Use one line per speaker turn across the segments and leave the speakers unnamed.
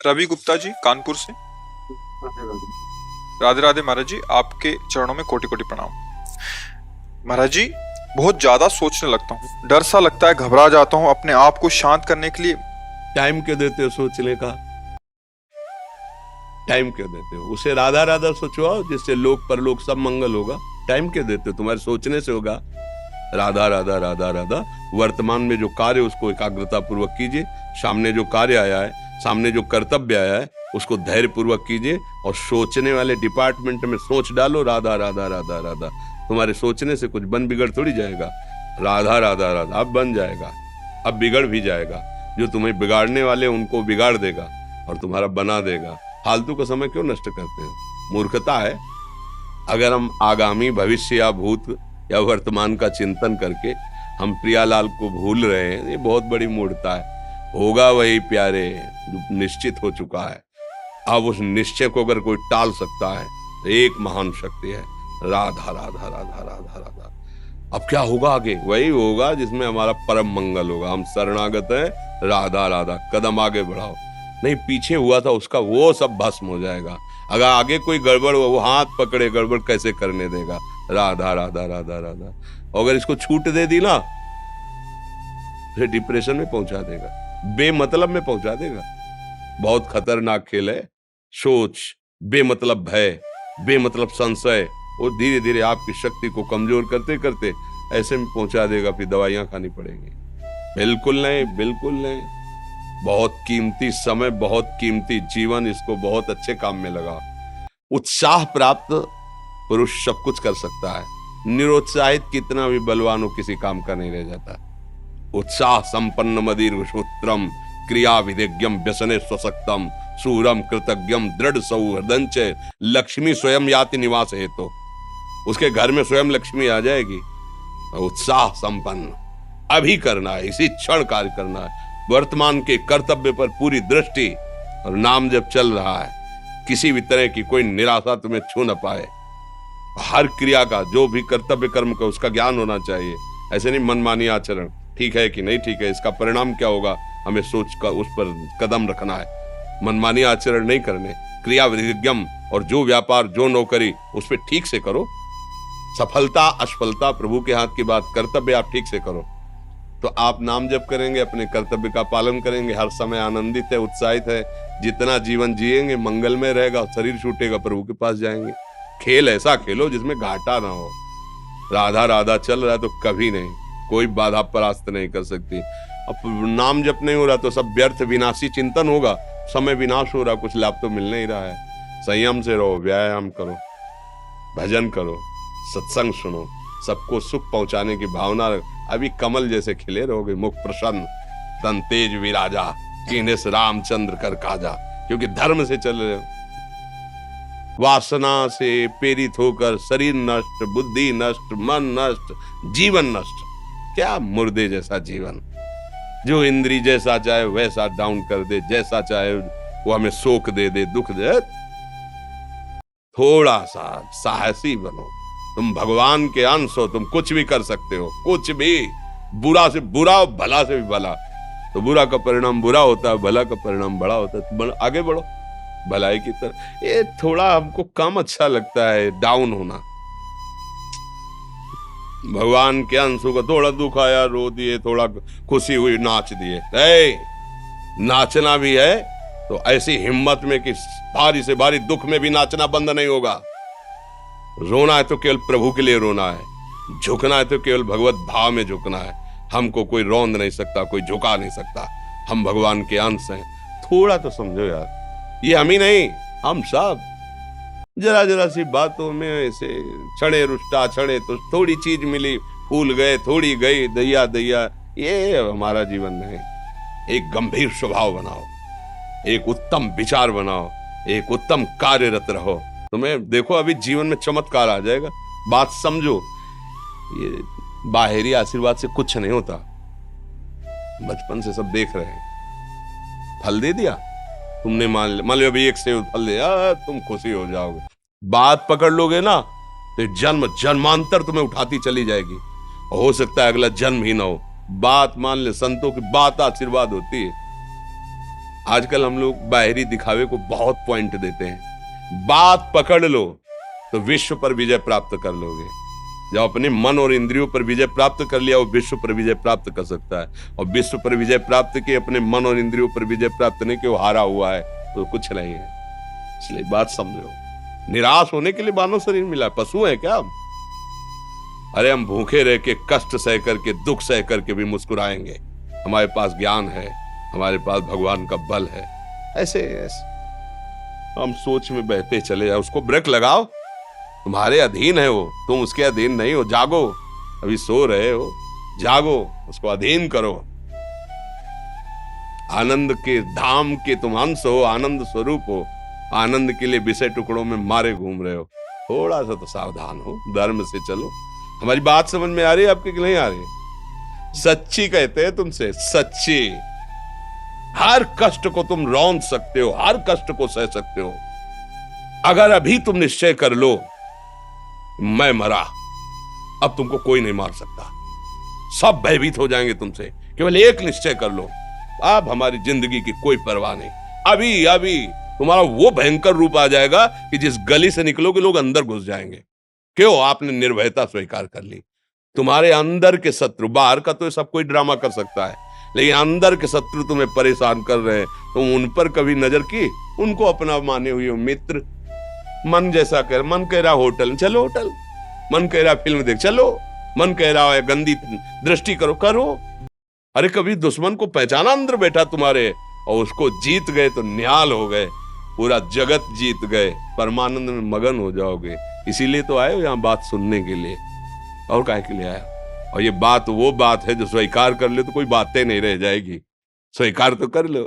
रवि गुप्ता जी कानपुर से। राधे राधे महाराज जी, आपके चरणों में कोटि कोटि प्रणाम। महाराज जी, बहुत ज्यादा सोचने लगता हूँ, डर सा लगता है, घबरा जाता हूँ। अपने आप को शांत करने के लिए
टाइम क्यों देते हो सोचने का? टाइम क्यों देते हो? उसे राधा राधा सोचवाओ, जिससे लोक परलोक सब मंगल होगा। टाइम क्यों देते हो? तुम्हारे सोचने से होगा। राधा राधा राधा राधा। वर्तमान में जो कार्य उसको एकाग्रता पूर्वक कीजिए। सामने जो कार्य आया है, सामने जो कर्तव्य आया है, उसको धैर्य पूर्वक कीजिए। और सोचने वाले डिपार्टमेंट में सोच डालो राधा राधा राधा राधा। तुम्हारे सोचने से कुछ बन बिगड़ थोड़ी जाएगा। राधा राधा राधा अब बन जाएगा, अब बिगड़ भी जाएगा। जो तुम्हें बिगाड़ने वाले उनको बिगाड़ देगा और तुम्हारा बना देगा। फालतू का समय क्यों नष्ट करते हो? मूर्खता है। अगर हम आगामी भविष्य या भूत या वर्तमान का चिंतन करके हम प्रियालाल को भूल रहे हैं, ये बहुत बड़ी मूर्खता है। होगा वही प्यारे जो निश्चित हो चुका है। अब उस निश्चय को अगर कोई टाल सकता है तो एक महान शक्ति है, राधा राधा राधा राधा राधा। अब क्या होगा आगे? वही होगा जिसमें हमारा परम मंगल होगा। हम शरणागत हैं, राधा राधा। कदम आगे बढ़ाओ। नहीं, पीछे हुआ था उसका वो सब भस्म हो जाएगा। अगर आगे कोई गड़बड़ हुआ, वो हाथ पकड़े गड़बड़ कैसे करने देगा? राधा राधा राधा राधा। और अगर इसको छूट दे दी ना, फिर डिप्रेशन में पहुंचा देगा, बेमतलब में पहुंचा देगा। बहुत खतरनाक खेल है। सोच, बेमतलब भय, बेमतलब संशय, वो धीरे धीरे आपकी शक्ति को कमजोर करते करते ऐसे में पहुंचा देगा, फिर दवाइयां खानी पड़ेंगी। बिल्कुल नहीं, बिल्कुल नहीं। बहुत कीमती समय, बहुत कीमती जीवन, इसको बहुत अच्छे काम में लगा। उत्साह प्राप्त पुरुष सब कुछ कर सकता है। निरुत्साहित कितना भी बलवान हो, किसी काम का नहीं रह जाता। उत्साह संपन्न मदीर सूत्रम क्रिया विधिज्ञम व्यसने स्वशक्तम सूरम कृतज्ञम दृढ़ सौहृदंच लक्ष्मी स्वयं याति निवास हेतु। उसके घर में स्वयं लक्ष्मी आ जाएगी। उत्साह संपन्न अभी करना है, इसी क्षण कार्य करना है। वर्तमान के कर्तव्य पर पूरी दृष्टि, और नाम जब चल रहा है, किसी भी तरह की कोई निराशा तुम्हें छू न पाए। हर क्रिया का, जो भी कर्तव्य कर्म का, उसका ज्ञान होना चाहिए। ऐसे नहीं मनमानी आचरण, ठीक है कि नहीं ठीक है, इसका परिणाम क्या होगा, हमें सोच कर उस पर कदम रखना है। मनमानी आचरण नहीं करने, क्रिया विधिज्ञम, और जो व्यापार जो नौकरी उस पर ठीक से करो। सफलता असफलता प्रभु के हाथ की बात, कर्तव्य आप ठीक से करो तो आप नाम जप करेंगे, अपने कर्तव्य का पालन करेंगे, हर समय आनंदित है, उत्साहित है। जितना जीवन जिएंगे मंगलमय रहेगा। शरीर छूटेगा, प्रभु के पास जाएंगे। खेल ऐसा खेलो जिसमें घाटा ना हो। राधा राधा चल रहा है तो कभी नहीं, कोई बाधा परास्त नहीं कर सकती। अब नाम जप नहीं हो रहा तो सब व्यर्थ विनाशी चिंतन होगा। समय विनाश हो रहा, कुछ लाभ तो मिल नहीं रहा है। संयम से रहो, व्यायाम करो, भजन करो, सत्संग सुनो, सबको सुख पहुंचाने की भावना। अभी कमल जैसे खिले रहोगे, मुख प्रसन्न, तन तेज विराजा, कीने से रामचंद्र कर काजा। क्योंकि धर्म से चल रहे हो। वासना से प्रेरित होकर शरीर नष्ट, बुद्धि नष्ट, मन नष्ट, जीवन नष्ट। क्या मुर्दे जैसा जीवन, जो इंद्री जैसा चाहे वैसा डाउन कर दे, जैसा चाहे वो हमें शोक दे दे, दुख दे। थोड़ा सा साहसी बनो। तुम भगवान के अंश हो, तुम कुछ भी कर सकते हो, कुछ भी। बुरा से बुरा, भला से भी भला। तो बुरा का परिणाम बुरा होता है, भला का परिणाम बड़ा होता है। तो आगे बढ़ो भलाई की तरफ। ये थोड़ा हमको कम अच्छा लगता है डाउन होना। भगवान के अंशों का थोड़ा दुख आया, रो दिए, थोड़ा खुशी हुई, नाच दिए। नाचना भी है तो ऐसी हिम्मत में कि भारी से भारी दुख में भी नाचना बंद नहीं होगा। रोना है तो केवल प्रभु के लिए रोना है। झुकना है तो केवल भगवत भाव में झुकना है। हमको कोई रौंद नहीं सकता, कोई झुका नहीं सकता। हम भगवान के अंश हैं। थोड़ा तो समझो यार, ये हम ही नहीं, हम सब। जरा जरा सी बातों में ऐसे क्षणे रुष्टा क्षणे तो थोड़ी चीज मिली, फूल गए, थोड़ी गई, दैया दैया। ये हमारा जीवन नहीं। एक गंभीर स्वभाव बनाओ, एक उत्तम विचार बनाओ, एक उत्तम कार्यरत रहो। तुम्हें देखो अभी जीवन में चमत्कार आ जाएगा। बात समझो, ये बाहरी आशीर्वाद से कुछ नहीं होता। बचपन से सब देख रहे हैं। फल दे दिया तुमने, मान लो अभी एक सेब फल दिया, तुम खुशी हो जाओगे। बात पकड़ लोगे ना तो जन्म जन्मांतर तुम्हें उठाती चली जाएगी। हो सकता है अगला जन्म ही ना हो। बात मान ले, संतों की बात आशीर्वाद होती है। आजकल हम लोग बाहरी दिखावे को बहुत पॉइंट देते हैं। बात पकड़ लो तो विश्व पर विजय प्राप्त कर लोगे। जब अपने मन और इंद्रियों पर विजय प्राप्त कर लिया, वो विश्व पर विजय प्राप्त कर सकता है। और विश्व पर विजय प्राप्त किए, अपने मन और इंद्रियों पर विजय प्राप्त नहीं कि वो हारा हुआ है तो कुछ नहीं है। इसलिए बात समझो, निराश होने के लिए मानव शरीर मिला, पशु है क्या हम? अरे हम भूखे रह के, कष्ट सह करके, दुख सह करके भी मुस्कुराएंगे। हमारे पास ज्ञान है, हमारे पास भगवान का बल है। ऐसे हम सोच में बहते चले जाओ, उसको ब्रेक लगाओ। तुम्हारे अधीन है वो, तुम उसके अधीन नहीं हो। जागो, अभी सो रहे हो, जागो, उसको अधीन करो। आनंद के धाम के तुम अंश हो, आनंद स्वरूप हो। आनंद के लिए विषय टुकड़ों में मारे घूम रहे हो। थोड़ा सा तो सावधान हो, धर्म से चलो। हमारी बात समझ में आ रही है आपके कि नहीं आ रही? सच्ची कहते हैं तुमसे, सच्ची। हर कष्ट को तुम रौंद सकते हो, हर कष्ट को सह सकते हो। अगर अभी तुम निश्चय कर लो मैं मरा, अब तुमको कोई नहीं मार सकता। सब भयभीत हो जाएंगे तुमसे। केवल एक निश्चय कर लो, अब हमारी जिंदगी की कोई परवाह नहीं। अभी अभी तुम्हारा वो भयंकर रूप आ जाएगा कि जिस गली से निकलोगे लोग अंदर घुस जाएंगे। क्यों? आपने निर्भयता स्वीकार कर ली। तुम्हारे अंदर के शत्रु, बाहर का तो सब कोई ड्रामा कर सकता है, लेकिन अंदर के शत्रु तुम्हें परेशान कर रहे हैं, तुम उन पर कभी नजर की? उनको अपना माने हुए मित्र। मन जैसा कर, मन कह रहा होटल चलो, होटल। मन कह रहा फिल्म देख चलो, मन कह रहा है गंदी दृष्टि करो, करो। अरे कभी दुश्मन को पहचाना अंदर बैठा तुम्हारे, और उसको जीत गए तो निहाल हो गए, पूरा जगत जीत गए, परमानंद में मगन हो जाओगे। इसीलिए तो आए हो यहाँ बात सुनने के लिए, और काहे के लिए आए हो? और ये बात वो बात है जो स्वीकार कर ले तो कोई बातें नहीं रह जाएगी। स्वीकार तो कर लो।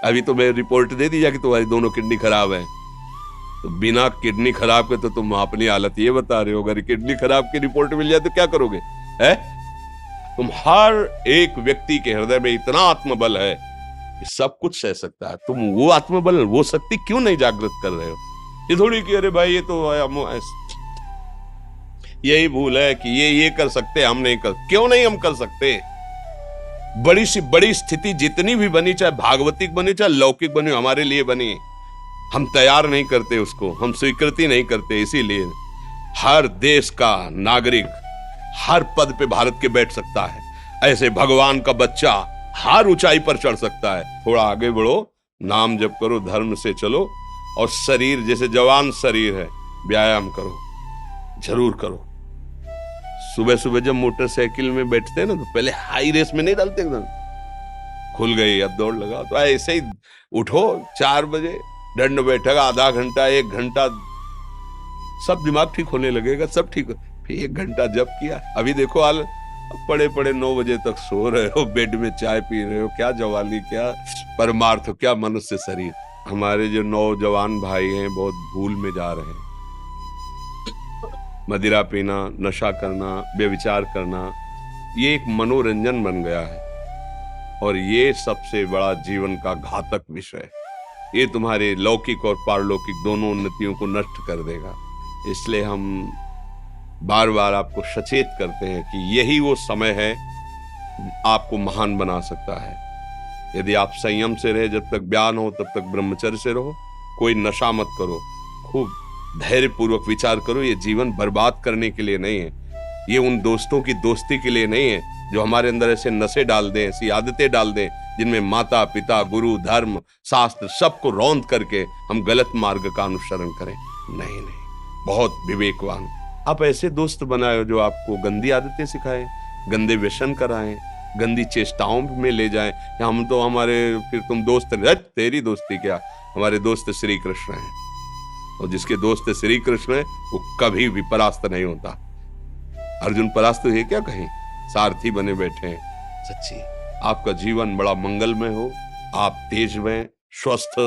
अभी तो मैं रिपोर्ट दे दी कि तुम्हारी दोनों किडनी खराब है, तो बिना किडनी खराब के तो तुम अपनी हालत ये बता रहे हो। अगर किडनी खराब की रिपोर्ट मिल जाए तो क्या करोगे? है? तुम हर एक व्यक्ति के हृदय में इतना आत्मबल है कि सब कुछ सह सकता है। तुम वो आत्मबल, वो शक्ति क्यों नहीं जागृत कर रहे हो? ये थोड़ी कि अरे भाई ये तो यही भूल है कि ये कर सकते, हम नहीं कर। क्यों नहीं हम कर सकते? बड़ी सी बड़ी स्थिति जितनी भी बनी, चाहे भागवतिक बनी चाहे लौकिक बनी, हमारे लिए बनी, हम तैयार नहीं करते उसको, हम स्वीकृति नहीं करते। इसीलिए हर देश का नागरिक हर पद पे भारत के बैठ सकता है। ऐसे भगवान का बच्चा हर ऊंचाई पर चढ़ सकता है। थोड़ा आगे बढ़ो, नाम जप करो, धर्म से चलो, और शरीर जैसे जवान शरीर है, व्यायाम करो, जरूर करो। सुबह सुबह जब मोटरसाइकिल में बैठते हैं ना, तो पहले हाई रेस में नहीं डालते, एकदम खुल गई अब दौड़ लगा, तो ऐसे ही उठो 4 बजे, दंड बैठक आधा घंटा 1 घंटा, सब दिमाग ठीक होने लगेगा, सब ठीक। फिर 1 घंटा जप किया। अभी देखो हाल, पड़े पड़े 9 बजे तक सो रहे हो, बेड में चाय पी रहे हो। क्या जवानी, क्या परमार्थ, क्या मनुष्य शरीर। हमारे जो नौजवान भाई हैं बहुत भूल में जा रहे हैं। मदिरा पीना, नशा करना, व्यभिचार करना, ये एक मनोरंजन बन गया है, और ये सबसे बड़ा जीवन का घातक विषय है। ये तुम्हारे लौकिक और पारलौकिक दोनों उन्नतियों को नष्ट कर देगा। इसलिए हम बार बार आपको सचेत करते हैं कि यही वो समय है आपको महान बना सकता है। यदि आप संयम से रहे, जब तक ज्ञान हो तब तक ब्रह्मचर्य से रहो, कोई नशा मत करो, खूब धैर्य पूर्वक विचार करो। ये जीवन बर्बाद करने के लिए नहीं है, ये उन दोस्तों की दोस्ती के लिए नहीं है जो हमारे अंदर ऐसे नशे डाल दें, ऐसी आदतें डाल दें जिनमें माता पिता, गुरु, धर्म, शास्त्र सबको रौंद करके हम गलत मार्ग का अनुसरण करें। नहीं नहीं, बहुत विवेकवान। आप ऐसे दोस्त बनाए जो आपको गंदी आदतें सिखाएं, गंदे व्यसन कराएं, गंदी चेष्टाओं में ले जाएं। हम तो हमारे, फिर तुम दोस्त, तेरी दोस्ती क्या, हमारे दोस्त श्री कृष्ण हैं, और जिसके दोस्त श्री कृष्ण है वो कभी भी परास्त नहीं होता। अर्जुन परास्त है क्या कहीं? सारथी बने बैठे हैं। सच्ची आपका जीवन बड़ा मंगलमय हो, आप तेज में स्वस्थ,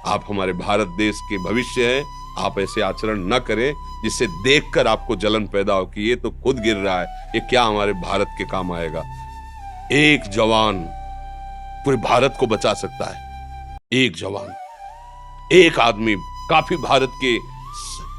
आप हमारे भारत देश के भविष्य हैं। आप ऐसे आचरण न करें जिससे देखकर आपको जलन पैदा हो कि ये तो खुद गिर रहा है, ये क्या हमारे भारत के काम आएगा। एक जवान पूरे भारत को बचा सकता है। एक जवान, एक आदमी काफी भारत के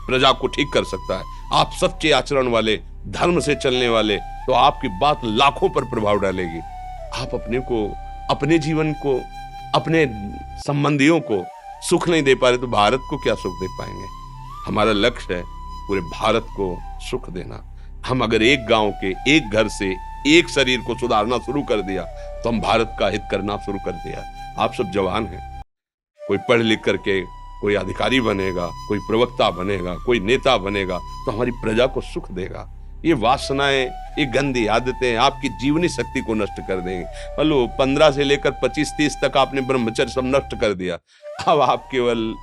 प्रजा को ठीक कर सकता है। आप सच्चे आचरण वाले, धर्म से चलने वाले, तो आपकी बात लाखों पर प्रभाव डालेगी। आप अपने को, अपने जीवन को अपने संबंधियों को सुख नहीं दे पा रहे तो भारत को क्या सुख दे पाएंगे? हमारा लक्ष्य है पूरे भारत को सुख देना। हम अगर एक गांव के एक घर से एक शरीर को सुधारना शुरू कर दिया तो हम भारत का हित करना शुरू कर दिया। आप सब जवान हैं, कोई पढ़ लिख करके कोई अधिकारी बनेगा, कोई प्रवक्ता बनेगा, कोई नेता बनेगा तो हमारी प्रजा को सुख देगा। ये वासनाएं, ये गंदी आदतें आपकी जीवनी शक्ति को नष्ट कर देंगे। बोलो 15 से लेकर 25-30 तक आपने ब्रह्मचर्य सब नष्ट कर दिया। अब आप केवल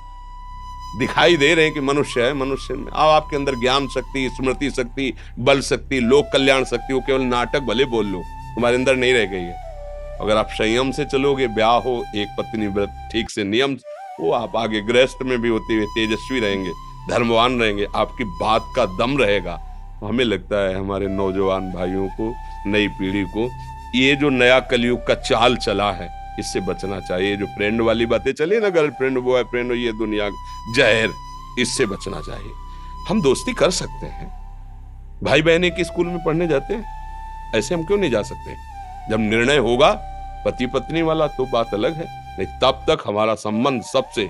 दिखाई दे रहे हैं कि मनुष्य है, मनुष्य में अब आपके अंदर ज्ञान शक्ति, स्मृति शक्ति, बल शक्ति, लोक कल्याण शक्ति, वो केवल नाटक भले बोल लो, तुम्हारे अंदर नहीं रह गई है। अगर आप संयम से चलोगे, ब्याह हो, एक पत्नी व्रत ठीक से नियम, वो आप आगे गृहस्थ में भी होते हुए तेजस्वी रहेंगे, धर्मवान रहेंगे, आपकी बात का दम रहेगा। हमें लगता है हमारे नौजवान भाइयों को, नई पीढ़ी को, ये जो नया कलयुग का चाल चला है इससे बचना चाहिए। जो फ्रेंड वाली बातें चली ना, गर्लफ्रेंड बॉयफ्रेंड, ये दुनिया जहर, इससे बचना चाहिए। हम दोस्ती कर सकते हैं, भाई बहन एक स्कूल में पढ़ने जाते हैं, ऐसे हम क्यों नहीं जा सकते? जब निर्णय होगा पति पत्नी वाला तो बात अलग है, नहीं तब तक हमारा संबंध सबसे,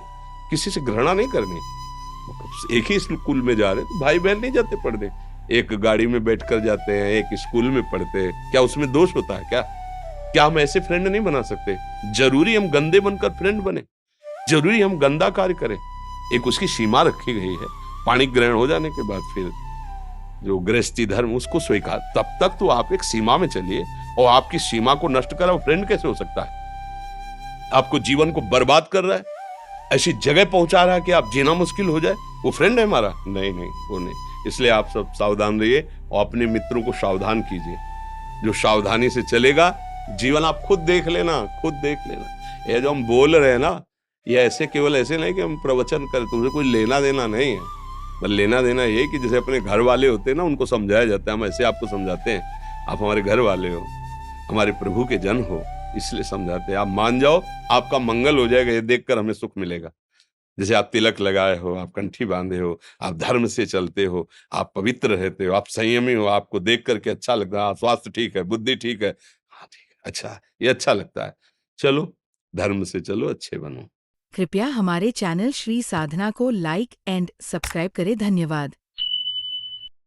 किसी से घृणा नहीं करनी। एक ही स्कूल में जा रहे तो भाई बहन नहीं जाते पढ़ने, एक गाड़ी में बैठकर जाते हैं, एक स्कूल में पढ़ते हैं, क्या उसमें दोष होता है? क्या हम ऐसे फ्रेंड नहीं बना सकते? जरूरी हम गंदे बनकर फ्रेंड बने? जरूरी हम गंदा कार्य करें? एक उसकी सीमा रखी गई है। पाणी ग्रहण हो जाने के बाद फिर जो गृहस्थी धर्म उसको स्वीकार, तब तक तो आप एक सीमा में चलिए, और आपकी सीमा को नष्ट करा वो फ्रेंड कैसे हो सकता है? आपको जीवन को बर्बाद कर रहा है, ऐसी जगह पहुंचा रहा है कि आप जीना मुश्किल हो जाए, वो फ्रेंड है हमारा? नहीं, वो नहीं। इसलिए आप सब सावधान रहिए और अपने मित्रों को सावधान कीजिए। जो सावधानी से चलेगा, जीवन आप खुद देख लेना, खुद देख लेना। ये जो हम बोल रहे हैं ना, ये ऐसे केवल ऐसे नहीं कि हम प्रवचन करें, तुमसे कोई लेना देना नहीं है। पर लेना देना ये कि जैसे अपने घर वाले होते हैं ना, उनको समझाया जाता है, हम ऐसे आपको समझाते हैं, आप हमारे घर वाले हो, हमारे प्रभु के जन हो, इसलिए समझाते हैं। आप मान जाओ, आपका मंगल हो जाएगा, ये देखकर हमें सुख मिलेगा। जैसे आप तिलक लगाए हो, आप कंठी बांधे हो, आप धर्म से चलते हो, आप पवित्र रहते हो, आप संयमी हो, आपको देख करके अच्छा लगता है, स्वास्थ्य ठीक है, बुद्धि ठीक है, हाँ ठीक है, अच्छा, ये अच्छा लगता है। चलो धर्म से चलो, अच्छे बनो।
कृपया हमारे चैनल श्री साधना को लाइक एंड सब्सक्राइब करें। धन्यवाद।